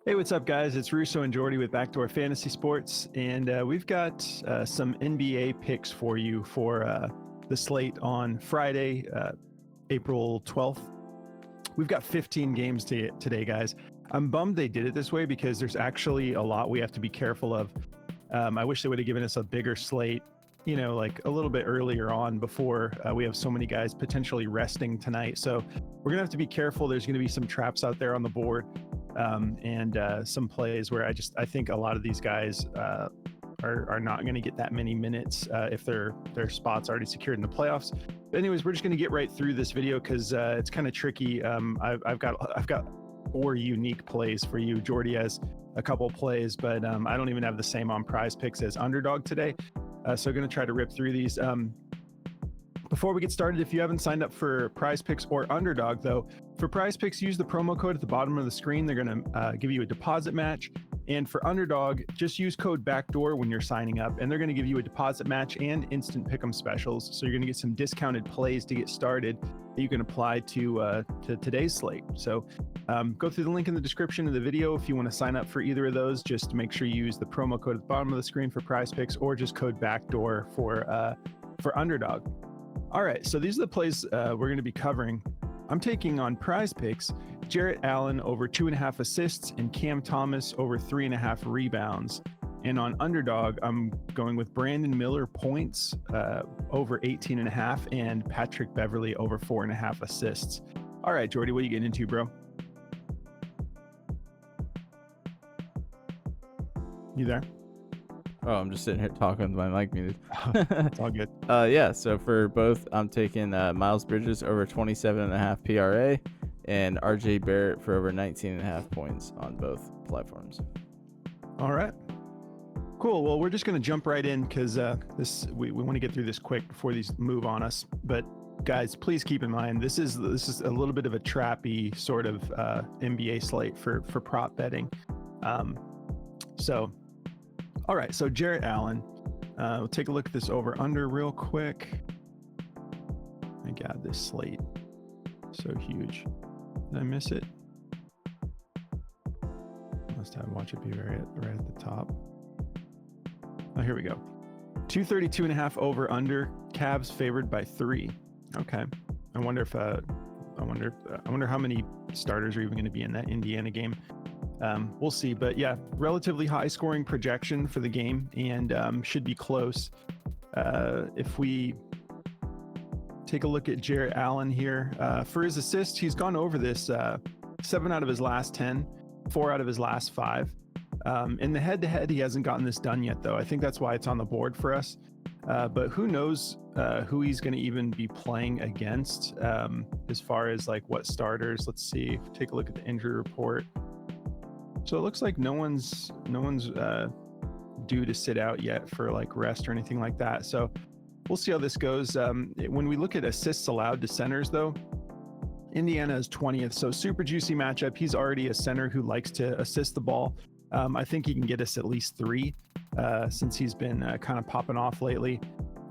Hey, what's up, guys? It's Russo and Jordy with Backdoor Fantasy Sports, and we've got some NBA picks for you for the slate on Friday, April 12th. We've got 15 games today, guys. I'm bummed they did it this way because there's actually a lot we have to be careful of. I wish they would have given us a bigger slate, like a little bit earlier on before we have so many guys potentially resting tonight. So we're going to have to be careful. There's going to be some traps out there on the board. And some plays where I think a lot of these guys are not going to get that many minutes if their spots already secured in the playoffs. But anyways, we're just going to get right through this video because it's kind of tricky. I've got 4 unique plays for you. Jordy has a couple plays, but I don't even have the same on Prize Picks as Underdog today. So I'm going to try to rip through these. Before we get started, if you haven't signed up for Prize Picks or Underdog, though, for Prize Picks, use the promo code at the bottom of the screen. They're going to give you a deposit match. And for Underdog, just use code BACKDOOR when you're signing up, and they're going to give you a deposit match and instant pick'em specials. So you're going to get some discounted plays to get started that you can apply to today's slate. So go through the link in the description of the video if you want to sign up for either of those. Just make sure you use the promo code at the bottom of the screen for Prize Picks, or just code BACKDOOR for Underdog. All right, so these are the plays we're going to be covering. I'm taking on Prize Picks Jarrett Allen over 2.5 assists and Cam Thomas over 3.5 rebounds. And on Underdog, I'm going with Brandon Miller points over 18.5 and Patrick Beverly over 4.5 assists. All right, Jordy, what are you getting into, bro? You there? Oh, I'm just sitting here talking with my mic muted. It's all good. Yeah, so for both, I'm taking Miles Bridges over 27.5 PRA and RJ Barrett for over 19.5 points on both platforms. All right. Cool. Well, we're just going to jump right in because we want to get through this quick before these move on us. But guys, please keep in mind, this is a little bit of a trappy sort of NBA slate for prop betting. All right, so Jarrett Allen, we'll take a look at this over under real quick. My God, this slate, so huge. Did I miss it? Must have watch it be right at the top. Oh, here we go. 232.5 over under. Cavs favored by 3. Okay. I wonder how many starters are even going to be in that Indiana game. We'll see, but yeah, relatively high scoring projection for the game, and should be close. If we take a look at Jarrett Allen here, for his assists, he's gone over this 7 out of his last 10, 4 out of his last 5. In the head-to-head, he hasn't gotten this done yet, though. I think that's why it's on the board for us. But who knows who he's going to even be playing against as far as like what starters. Let's see. Take a look at the injury report. So it looks like no one's due to sit out yet for like rest or anything like that. So we'll see how this goes. When we look at assists allowed to centers, though, Indiana is 20th. So super juicy matchup. He's already a center who likes to assist the ball. I think he can get us at least 3 since he's been kind of popping off lately.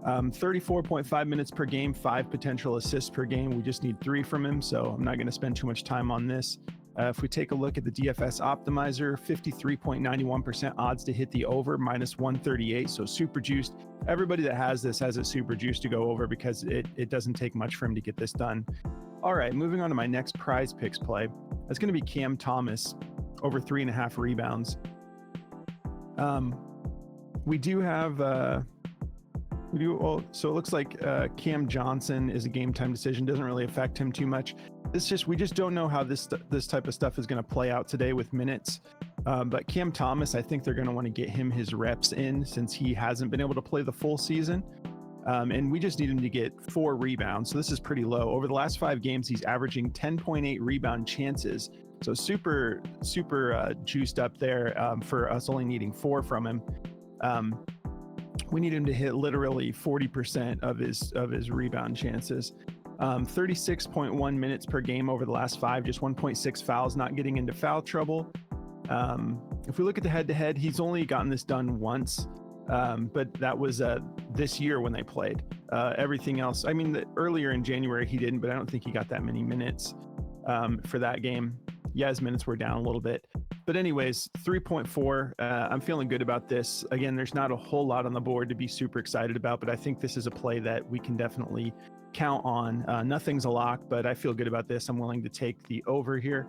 34.5 minutes per game, 5 potential assists per game. We just need 3 from him. So I'm not going to spend too much time on this. If we take a look at the DFS optimizer, 53.91% odds to hit the over, minus 138. So super juiced. Everybody that has this has it super juiced to go over because it doesn't take much for him to get this done. All right, moving on to my next Prize Picks play. That's going to be Cam Thomas over 3.5 rebounds. We do have, so it looks like Cam Johnson is a game time decision. Doesn't really affect him too much. We just don't know how this type of stuff is going to play out today with minutes. But Cam Thomas, I think they're going to want to get him his reps in since he hasn't been able to play the full season. And we just need him to get 4 rebounds. So this is pretty low. Over the last 5 games, he's averaging 10.8 rebound chances. So super juiced up there for us only needing 4 from him. We need him to hit literally 40% of his rebound chances. 36.1 minutes per game over the last 5, just 1.6 fouls, not getting into foul trouble. If we look at the head-to-head, he's only gotten this done once, but that was this year when they played. Everything else, I mean, earlier in January he didn't, but I don't think he got that many minutes for that game. Yeah, his minutes were down a little bit. But anyways, 3.4. I'm feeling good about this. Again, there's not a whole lot on the board to be super excited about, but I think this is a play that we can definitely count on. Nothing's a lock, but I feel good about this. I'm willing to take the over here.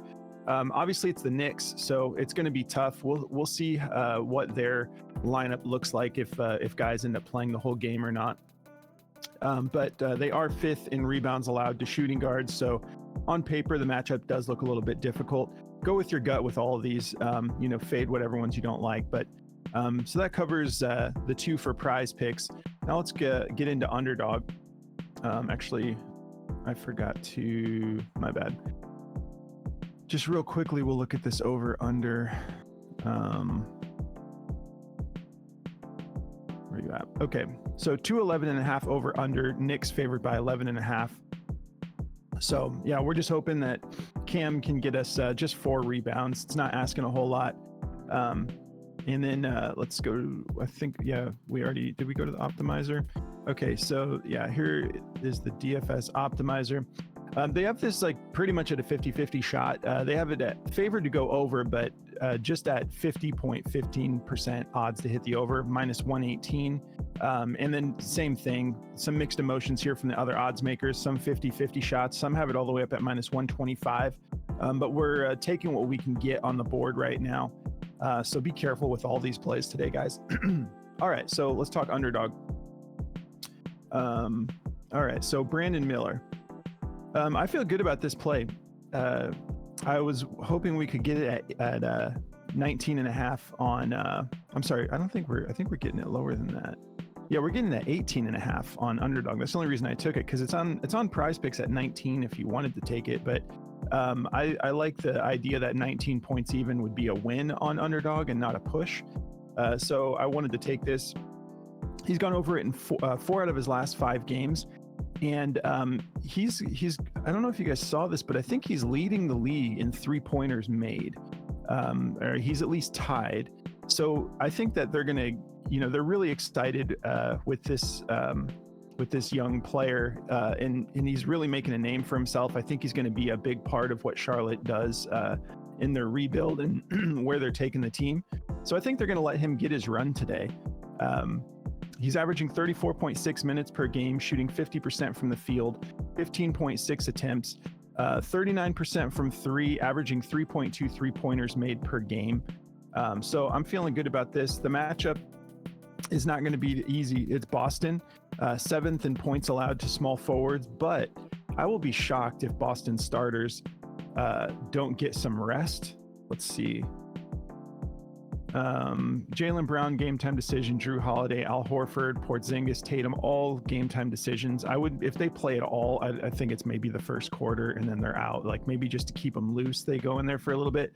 Obviously, it's the Knicks, so it's going to be tough. We'll see what their lineup looks like if guys end up playing the whole game or not. But they are 5th in rebounds allowed to shooting guards, so on paper the matchup does look a little bit difficult. Go with your gut with all of these. Fade whatever ones you don't like. But so that covers the 2 for prize picks. Now let's get into underdog. Actually, I forgot to. My bad. Just real quickly, we'll look at this over under. Where you at? Okay, so 211.5 over under. Knicks favored by 11.5. So yeah, we're just hoping that Cam can get us just 4 rebounds. It's not asking a whole lot. And then let's go. I think we did we go to the optimizer? Okay, so yeah, here is the DFS optimizer. They have this like pretty much at a 50-50 shot. They have it at favored to go over, but just at 50.15% odds to hit the over, minus 118. And then same thing, some mixed emotions here from the other odds makers, some 50-50 shots, some have it all the way up at minus 125. But we're taking what we can get on the board right now. So be careful with all these plays today, guys. All right, so let's talk underdog. All right, so Brandon Miller. I feel good about this play. I was hoping we could get it at 19.5 on, I'm sorry, I think we're getting it lower than that. Yeah, we're getting that 18.5 on underdog. That's the only reason I took it, because it's on prize picks at 19 if you wanted to take it. But I like the idea that 19 points even would be a win on underdog and not a push. So I wanted to take this. He's gone over it in 4 out of his last 5 games. And he's I don't know if you guys saw this, but I think he's leading the league in 3-pointers made, or he's at least tied. So I think that they're gonna, they're really excited with this young player, and he's really making a name for himself. I think he's going to be a big part of what Charlotte does in their rebuild and where they're taking the team. So I think they're going to let him get his run today. He's averaging 34.6 minutes per game, shooting 50% from the field, 15.6 attempts, 39% from 3, averaging 3.2 3-pointers made per game. So I'm feeling good about this. The matchup is not going to be easy. It's Boston, 7th in points allowed to small forwards, but I will be shocked if Boston starters don't get some rest. Let's see. Jaylen Brown, game time decision. Drew Holiday, Al Horford, Porzingis, Tatum, all game time decisions. I would, if they play at all, I think it's maybe the first quarter and then they're out. Like maybe just to keep them loose, they go in there for a little bit.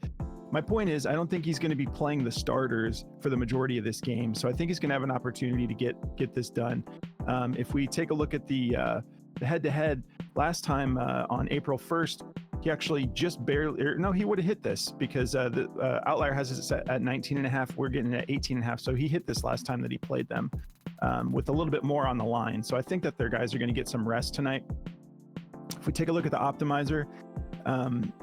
My point is, I don't think he's going to be playing the starters for the majority of this game. So I think he's going to have an opportunity to get this done. If we take a look at the head-to-head last time on April 1st, he actually just barely, he would have hit this because the Outlier has it set at 19.5. We're getting at 18.5. So he hit this last time that he played them with a little bit more on the line. So I think that their guys are going to get some rest tonight. If we take a look at the optimizer,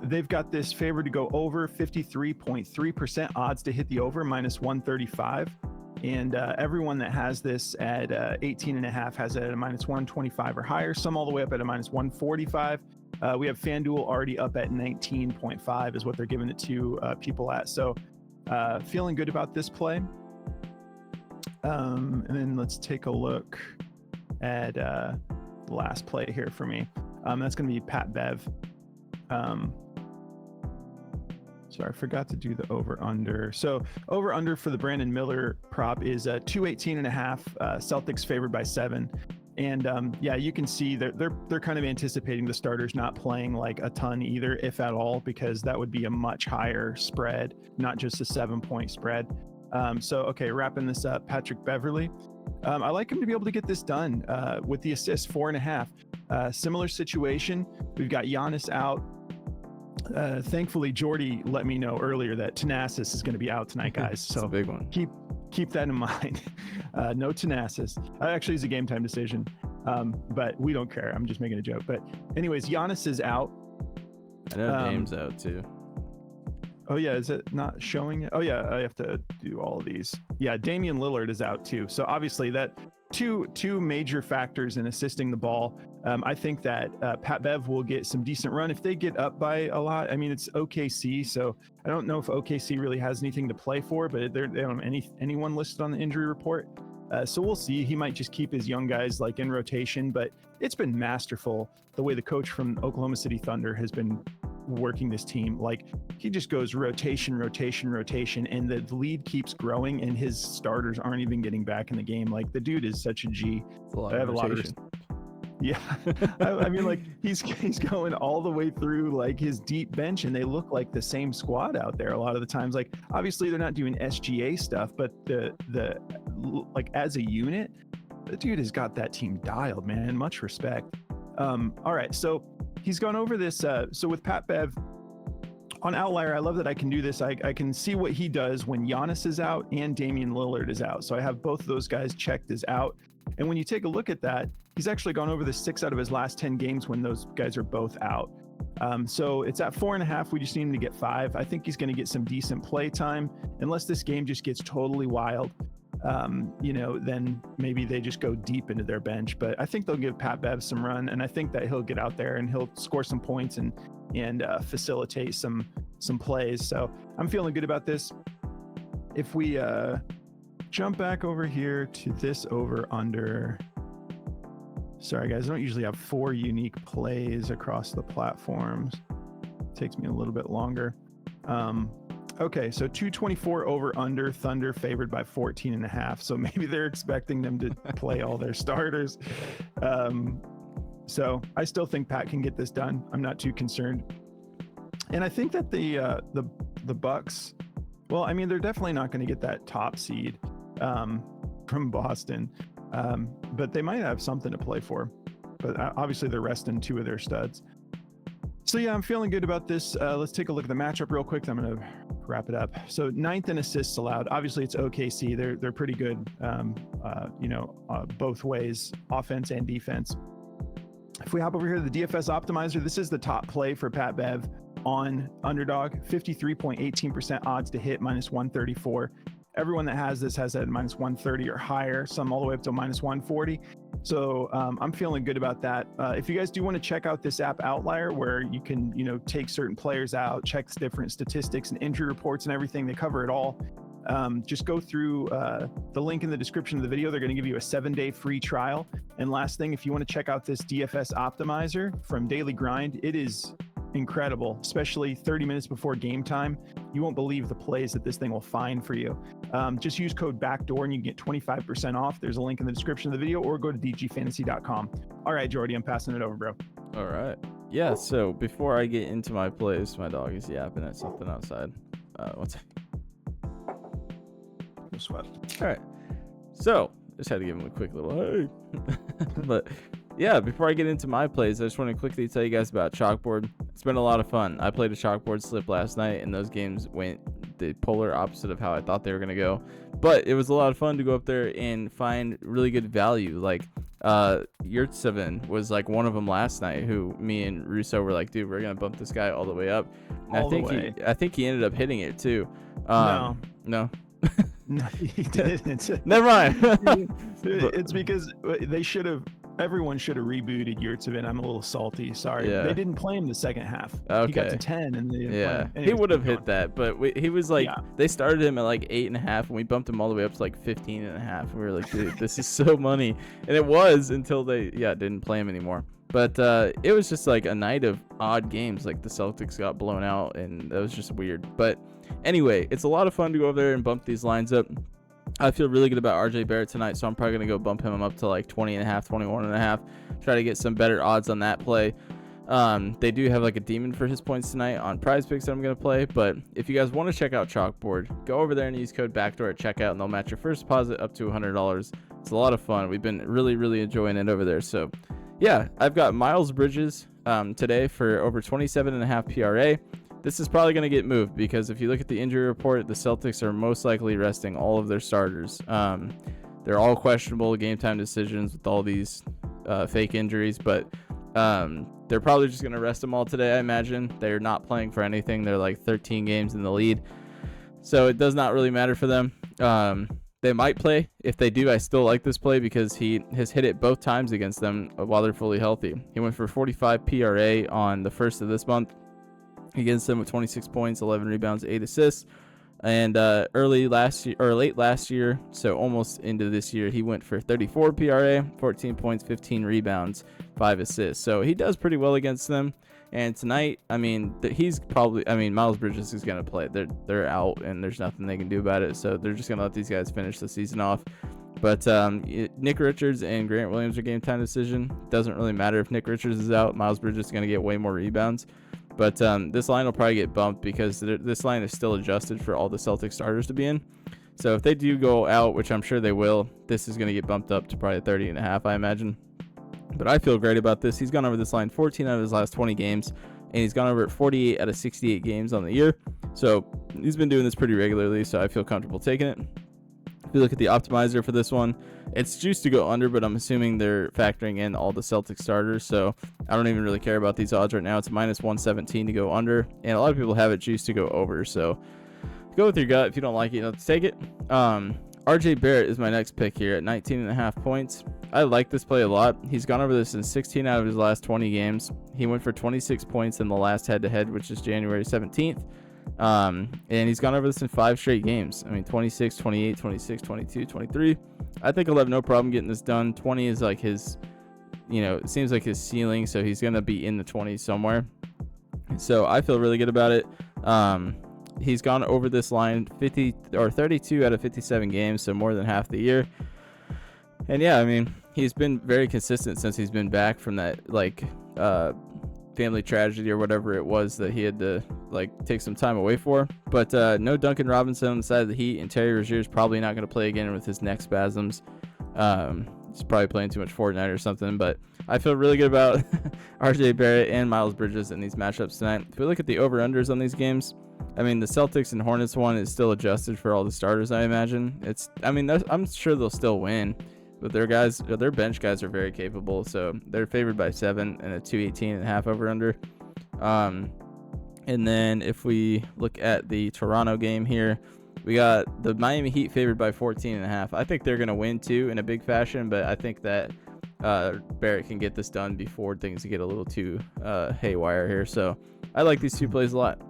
they've got this favored to go over, 53.3% odds to hit the over, minus 135. And everyone that has this at 18.5 has it at a minus 125 or higher, some all the way up at a minus 145. We have FanDuel already up at 19.5 is what they're giving it to people at. So feeling good about this play. And then let's take a look at the last play here for me. That's going to be Pat Bev. Sorry, I forgot to do the over under. So over under for the Brandon Miller prop is 218.5. Celtics favored by 7. And yeah, you can see they're kind of anticipating the starters not playing like a ton either, if at all, because that would be a much higher spread, not just a 7-point spread. So okay, wrapping this up, Patrick Beverly. I like him to be able to get this done with the assist, 4.5. Similar situation. We've got Giannis out. Thankfully, Jordy let me know earlier that Thanasis is going to be out tonight, guys. So a big one. Keep that in mind. No Thanasis. Actually, it's a game time decision, but we don't care. I'm just making a joke. But anyways, Giannis is out. I know Dame's out too. Oh yeah, is it not showing it? Oh yeah, I have to do all of these. Yeah, Damian Lillard is out too. So obviously that two major factors in assisting the ball. I think that Pat Bev will get some decent run if they get up by a lot. I mean, it's OKC, so I don't know if OKC really has anything to play for, but they don't have anyone listed on the injury report. So we'll see. He might just keep his young guys like in rotation, but it's been masterful the way the coach from Oklahoma City Thunder has been working this team. Like he just goes rotation, and the lead keeps growing, and his starters aren't even getting back in the game. Like the dude is such a G. I have a lot of yeah. I mean, like he's going all the way through like his deep bench, and they look like the same squad out there a lot of the times. Like obviously they're not doing SGA stuff, but the like as a unit, the dude has got that team dialed, man. Much respect. All right, so he's gone over this. So with Pat Bev on Outlier, I love that I can do this. I can see what he does when Giannis is out and Damian Lillard is out. So I have both of those guys checked as out. And when you take a look at that, he's actually gone over the 6 out of his last 10 games when those guys are both out. So it's at 4.5. We just need him to get 5. I think he's going to get some decent play time, unless this game just gets totally wild. Then maybe they just go deep into their bench. But I think they'll give Pat Bev some run, and I think that he'll get out there and he'll score some points and facilitate some plays. So I'm feeling good about this. If we jump back over here to this over under. Sorry guys, I don't usually have 4 unique plays across the platforms. It takes me a little bit longer. Okay, so 224 over under, Thunder favored by 14.5. So maybe they're expecting them to play all their starters. So I still think Pat can get this done. I'm not too concerned. And I think that the Bucks, well, I mean, they're definitely not going to get that top seed from Boston, but they might have something to play for. But obviously they're resting 2 of their studs. So yeah, I'm feeling good about this. Let's take a look at the matchup real quick. I'm going to wrap it up. So 9th in assists allowed. Obviously it's OKC. They're pretty good, both ways, offense and defense. If we hop over here to the DFS optimizer, this is the top play for Pat Bev on Underdog. 53.18% odds to hit, minus 134. Everyone that has this has that minus 130 or higher, some all the way up to minus 140. So I'm feeling good about that. If you guys do want to check out this app Outlier, where you can, take certain players out, check different statistics and injury reports and everything, they cover it all. Just go through the link in the description of the video. They're going to give you a 7-day free trial. And last thing, if you want to check out this DFS optimizer from Daily Grind, it is incredible, especially 30 minutes before game time. You won't believe the plays that this thing will find for you. Just use code BACKDOOR and you can get 25% off. There's a link in the description of the video, or go to dgfantasy.com. All right, Jordy, I'm passing it over, bro. All right. Yeah, so before I get into my plays, my dog is yapping at something outside. One second. No sweat. All right. So just had to give him a quick little hey. But yeah, before I get into my plays, I just want to quickly tell you guys about Chalkboard. It's been a lot of fun. I played a Chalkboard slip last night, and those games went the polar opposite of how I thought they were going to go. But it was a lot of fun to go up there and find really good value. Like Yurtsevin was like one of them last night, who me and Russo were like, dude, we're going to bump this guy all the way up. And I think he ended up hitting it too. No. No, he didn't. Never mind. It's because everyone should have rebooted Yurtsevin. I'm a little salty. Sorry. Yeah. They didn't play him the second half. Okay. He got to 10 and they didn't play him. He would have hit that, but he was like, they started him at like 8.5, and we bumped him all the way up to like 15.5. And we were like, dude, this is so money. And it was until they didn't play him anymore. But it was just like a night of odd games. Like the Celtics got blown out, and that was just weird. But anyway, it's a lot of fun to go over there and bump these lines up. I feel really good about RJ Barrett tonight, so I'm probably going to go bump him up to like 20.5, 21.5. Try to get some better odds on that play. They do have like a demon for his points tonight on Prize Picks that I'm going to play. But if you guys want to check out Chalkboard, go over there and use code BACKDOOR at checkout, and they'll match your first deposit up to $100. It's a lot of fun. We've been really, really enjoying it over there. So yeah, I've got Miles Bridges today for over 27.5 PRA. This is probably going to get moved because if you look at the injury report, the Celtics are most likely resting all of their starters. They're all questionable game time decisions with all these fake injuries, but they're probably just going to rest them all today, I imagine. They're not playing for anything. They're like 13 games in the lead. So it does not really matter for them. They might play. If they do, I still like this play because he has hit it both times against them while they're fully healthy. He went for 45 PRA on the 1st of this month against them with 26 points, 11 rebounds, 8 assists. And late last year, so almost into this year, he went for 34 PRA, 14 points, 15 rebounds, 5 assists. So he does pretty well against them. And tonight, I mean, Miles Bridges is going to play. They're out, and there's nothing they can do about it. So they're just going to let these guys finish the season off. But Nick Richards and Grant Williams are game time decision. Doesn't really matter if Nick Richards is out. Miles Bridges is going to get way more rebounds. But this line will probably get bumped because this line is still adjusted for all the Celtics starters to be in. So if they do go out, which I'm sure they will, this is going to get bumped up to probably 30.5, I imagine. But I feel great about this. He's gone over this line 14 out of his last 20 games, and he's gone over it 48 out of 68 games on the year. So he's been doing this pretty regularly, so I feel comfortable taking it. If you look at the optimizer for this one, it's juiced to go under, but I'm assuming they're factoring in all the Celtic starters, so I don't even really care about these odds right now. It's minus 117 to go under, and a lot of people have it juiced to go over, so go with your gut. If you don't like it, let's take it. RJ Barrett is my next pick here at 19.5 points. I like this play a lot. He's gone over this in 16 out of his last 20 games. He went for 26 points in the last head-to-head, which is January 17th. And he's gone over this in 5 straight games. I mean, 26, 28, 26, 22, 23. I think he'll have no problem getting this done. 20 is like his, it seems like his ceiling, so he's going to be in the 20s somewhere. So I feel really good about it. He's gone over this line 32 out of 57 games, so more than half the year. And yeah, I mean, he's been very consistent since he's been back from that family tragedy or whatever it was that he had to take some time away for. But no Duncan Robinson on the side of the Heat, and Terry Rozier's probably not going to play again with his neck spasms. He's probably playing too much Fortnite or something. But I feel really good about RJ Barrett and Miles Bridges in these matchups tonight. If we look at the over-unders on these games, I mean, the Celtics and Hornets one is still adjusted for all the starters, I imagine. I'm sure they'll still win. But their bench guys are very capable, so they're favored by 7 and a 218.5 over under. And then if we look at the Toronto game here, we got the Miami Heat favored by 14.5. I think they're going to win too in a big fashion, but I think that Barrett can get this done before things get a little too haywire here. So I like these two plays a lot.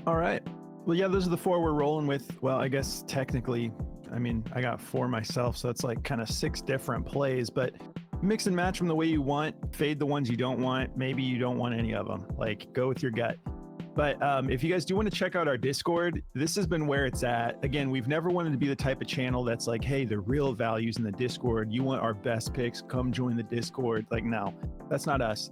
All right. Well, yeah, those are the 4 we're rolling with. Well, I guess technically, I got 4 myself, so it's like kind of 6 different plays, but mix and match them the way you want. Fade the ones you don't want. Maybe you don't want any of them. Go with your gut. But if you guys do want to check out our Discord, this has been where it's at. Again, we've never wanted to be the type of channel that's like, hey, the real value's in the Discord. You want our best picks, come join the Discord. No, that's not us.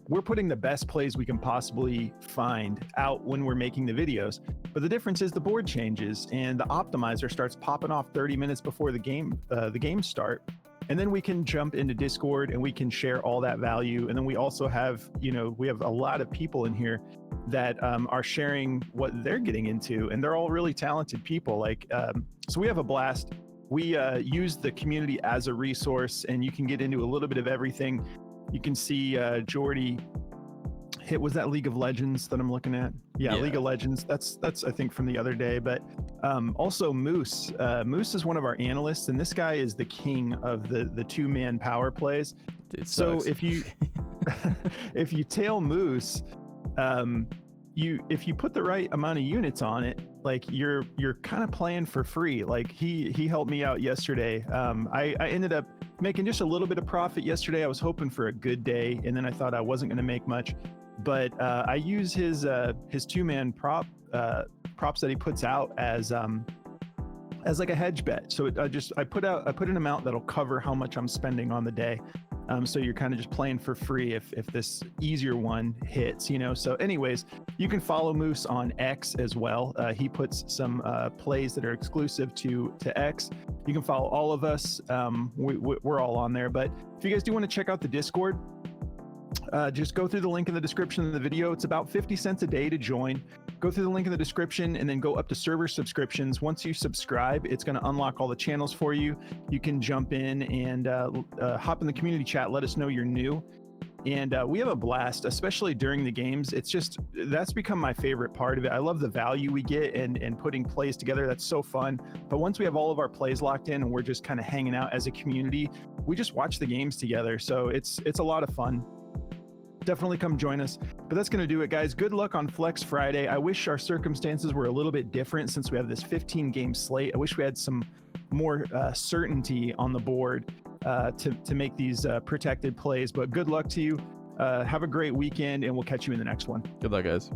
We're putting the best plays we can possibly find out when we're making the videos. But the difference is the board changes and the optimizer starts popping off 30 minutes before the game start. And then we can jump into Discord and we can share all that value. And then we also have, we have a lot of people in here that are sharing what they're getting into, and they're all really talented people. So we have a blast. We use the community as a resource, and you can get into a little bit of everything. You can see Jordy hit, was that League of Legends that I'm looking at? Yeah, League of Legends. That's I think from the other day. But also Moose. Moose is one of our analysts, and this guy is the king of the 2-man power plays. So if you if you tail Moose, if you put the right amount of units on it, you're kind of playing for free. He helped me out yesterday. I ended up making just a little bit of profit yesterday. I was hoping for a good day, and then I thought I wasn't going to make much, but I use his 2-man props that he puts out as like a hedge bet. So I put an amount that'll cover how much I'm spending on the day. So you're kind of just playing for free if this easier one hits, So anyways, you can follow Moose on X as well. He puts some plays that are exclusive to X. You can follow all of us. We're all on there. But if you guys do want to check out the Discord, just go through the link in the description of the video. It's about 50 cents a day to join. Go through the link in the description and then go up to server subscriptions. Once you subscribe, it's going to unlock all the channels for you. You can jump in and hop in the community chat. Let us know you're new. And we have a blast, especially during the games. That's become my favorite part of it. I love the value we get and putting plays together. That's so fun. But once we have all of our plays locked in and we're just kind of hanging out as a community, we just watch the games together. So it's a lot of fun. Definitely come join us. But that's going to do it, guys. Good luck on Flex Friday. I wish our circumstances were a little bit different since we have this 15-game slate. I wish we had some more certainty on the board to make these protected plays. But good luck to you. Have a great weekend, and we'll catch you in the next one. Good luck, guys.